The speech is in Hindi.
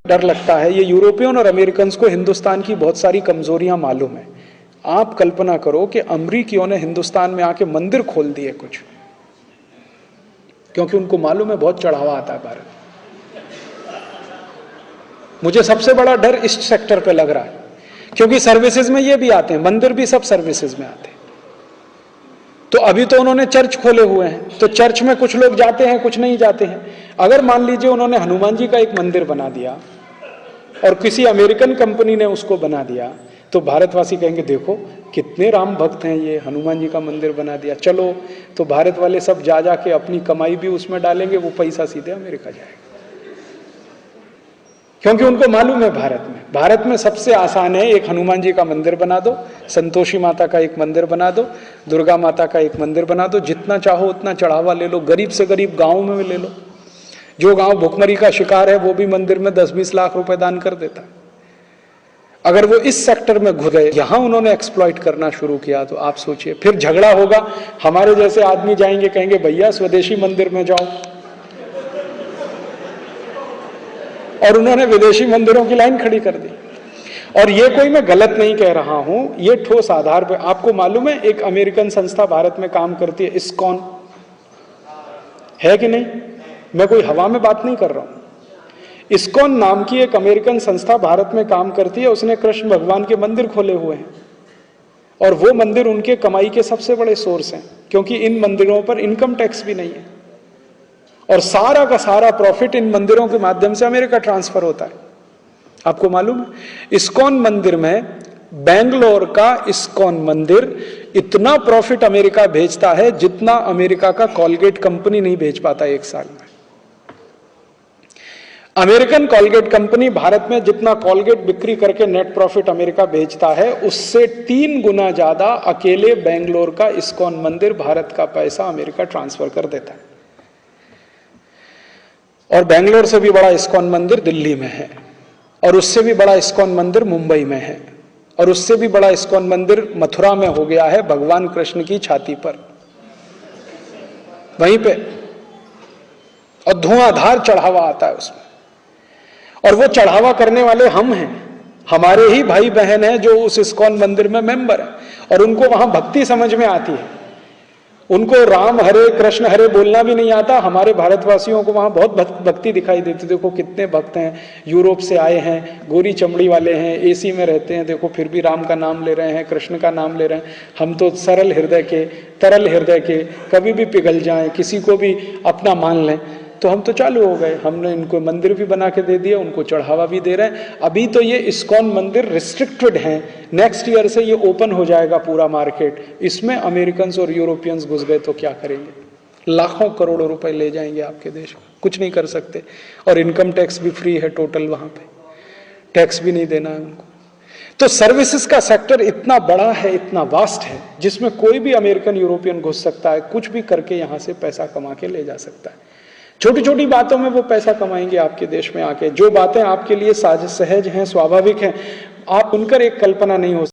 डर लगता है। ये यूरोपियन और अमेरिकन को हिंदुस्तान की बहुत सारी कमजोरियां मालूम है। आप कल्पना करो कि अमरीकियों ने हिंदुस्तान में आके मंदिर खोल दिए कुछ, क्योंकि उनको मालूम है बहुत चढ़ावा आता है भारत। मुझे सबसे बड़ा डर इस सेक्टर पे लग रहा है, क्योंकि सर्विसेज में ये भी आते हैं, मंदिर भी सब सर्विसेज में आते हैं। तो अभी तो उन्होंने चर्च खोले हुए हैं, तो चर्च में कुछ लोग जाते हैं, कुछ नहीं जाते हैं। अगर मान लीजिए उन्होंने हनुमान जी का एक मंदिर बना दिया और किसी अमेरिकन कंपनी ने उसको बना दिया, तो भारतवासी कहेंगे देखो कितने राम भक्त हैं, ये हनुमान जी का मंदिर बना दिया, चलो। तो भारत वाले सब जा जाके अपनी कमाई भी उसमें डालेंगे, वो पैसा सीधे अमेरिका जाएगा, क्योंकि उनको मालूम है भारत में सबसे आसान है, एक हनुमान जी का मंदिर बना दो, संतोषी माता का एक मंदिर बना दो, दुर्गा माता का एक मंदिर बना दो, जितना चाहो उतना चढ़ावा ले लो, गरीब से गरीब गांव में ले लो। जो गांव भुखमरी का शिकार है वो भी मंदिर में 10-20 लाख रुपए दान कर देता है। अगर वो इस सेक्टर में घुस गए, यहां उन्होंने एक्सप्लॉइट करना शुरू किया, तो आप सोचिए फिर झगड़ा होगा। हमारे जैसे आदमी जाएंगे, कहेंगे भैया स्वदेशी मंदिर में जाओ, और उन्होंने विदेशी मंदिरों की लाइन खड़ी कर दी। और ये कोई मैं गलत नहीं कह रहा हूं, ये ठोस आधार पर। आपको मालूम है एक अमेरिकन संस्था भारत में काम करती है, इस्कॉन, है कि नहीं? मैं कोई हवा में बात नहीं कर रहा हूं। इस्कॉन नाम की एक अमेरिकन संस्था भारत में काम करती है, उसने कृष्ण भगवान के मंदिर खोले हुए हैं, और वो मंदिर उनके कमाई के सबसे बड़े सोर्स हैं, क्योंकि इन मंदिरों पर इनकम टैक्स भी नहीं है, और सारा का सारा प्रॉफिट इन मंदिरों के माध्यम से अमेरिका ट्रांसफर होता है। आपको मालूम है इस्कॉन मंदिर में, बेंगलोर का इस्कॉन मंदिर इतना प्रॉफिट अमेरिका भेजता है जितना अमेरिका का कॉलगेट कंपनी नहीं भेज पाता एक साल में। अमेरिकन कॉलगेट कंपनी भारत में जितना कॉलगेट बिक्री करके नेट प्रॉफिट अमेरिका भेजता है, उससे 3 गुना ज्यादा अकेले बेंगलोर का इस्कॉन मंदिर भारत का पैसा अमेरिका ट्रांसफर कर देता है। और बेंगलोर से भी बड़ा इस्कॉन मंदिर दिल्ली में है, और उससे भी बड़ा इस्कॉन मंदिर मुंबई में है, और उससे भी बड़ा इस्कॉन मंदिर मथुरा में हो गया है, भगवान कृष्ण की छाती पर, वहीं पे, और धुआंधार चढ़ावा आता है उसमें। और वो चढ़ावा करने वाले हम हैं, हमारे ही भाई बहन हैं जो उस इस्कॉन मंदिर में मेंबर हैं, और उनको वहां भक्ति समझ में आती है। उनको राम हरे कृष्ण हरे बोलना भी नहीं आता। हमारे भारतवासियों को वहां बहुत भक्ति दिखाई देती। देखो कितने भक्त हैं, यूरोप से आए हैं, गोरी चमड़ी वाले हैं, एसी में रहते हैं, देखो फिर भी राम का नाम ले रहे हैं, कृष्ण का नाम ले रहे हैं। हम तो सरल हृदय के, तरल हृदय के, कभी भी पिघल जाएं, किसी को भी अपना मान लें, तो हम तो चालू हो गए। हमने इनको मंदिर भी बना के दे दिया, उनको चढ़ावा भी दे रहे हैं। अभी तो ये इस्कॉन मंदिर रिस्ट्रिक्टेड हैं, नेक्स्ट ईयर से ये ओपन हो जाएगा पूरा मार्केट। इसमें अमेरिकन्स और यूरोपियंस घुस गए तो क्या करेंगे? लाखों करोड़ों रुपए ले जाएंगे आपके देश को, कुछ नहीं कर सकते। और इनकम टैक्स भी फ्री है टोटल, वहां पे टैक्स भी नहीं देना है उनको। तो सर्विसेज का सेक्टर इतना बड़ा है, इतना वास्ट है, जिसमें कोई भी अमेरिकन यूरोपियन घुस सकता है, कुछ भी करके यहां से पैसा कमा के ले जा सकता है। छोटी छोटी बातों में वो पैसा कमाएंगे आपके देश में आके। जो बातें आपके लिए सहज हैं, स्वाभाविक हैं, आप उनकर एक कल्पना नहीं हो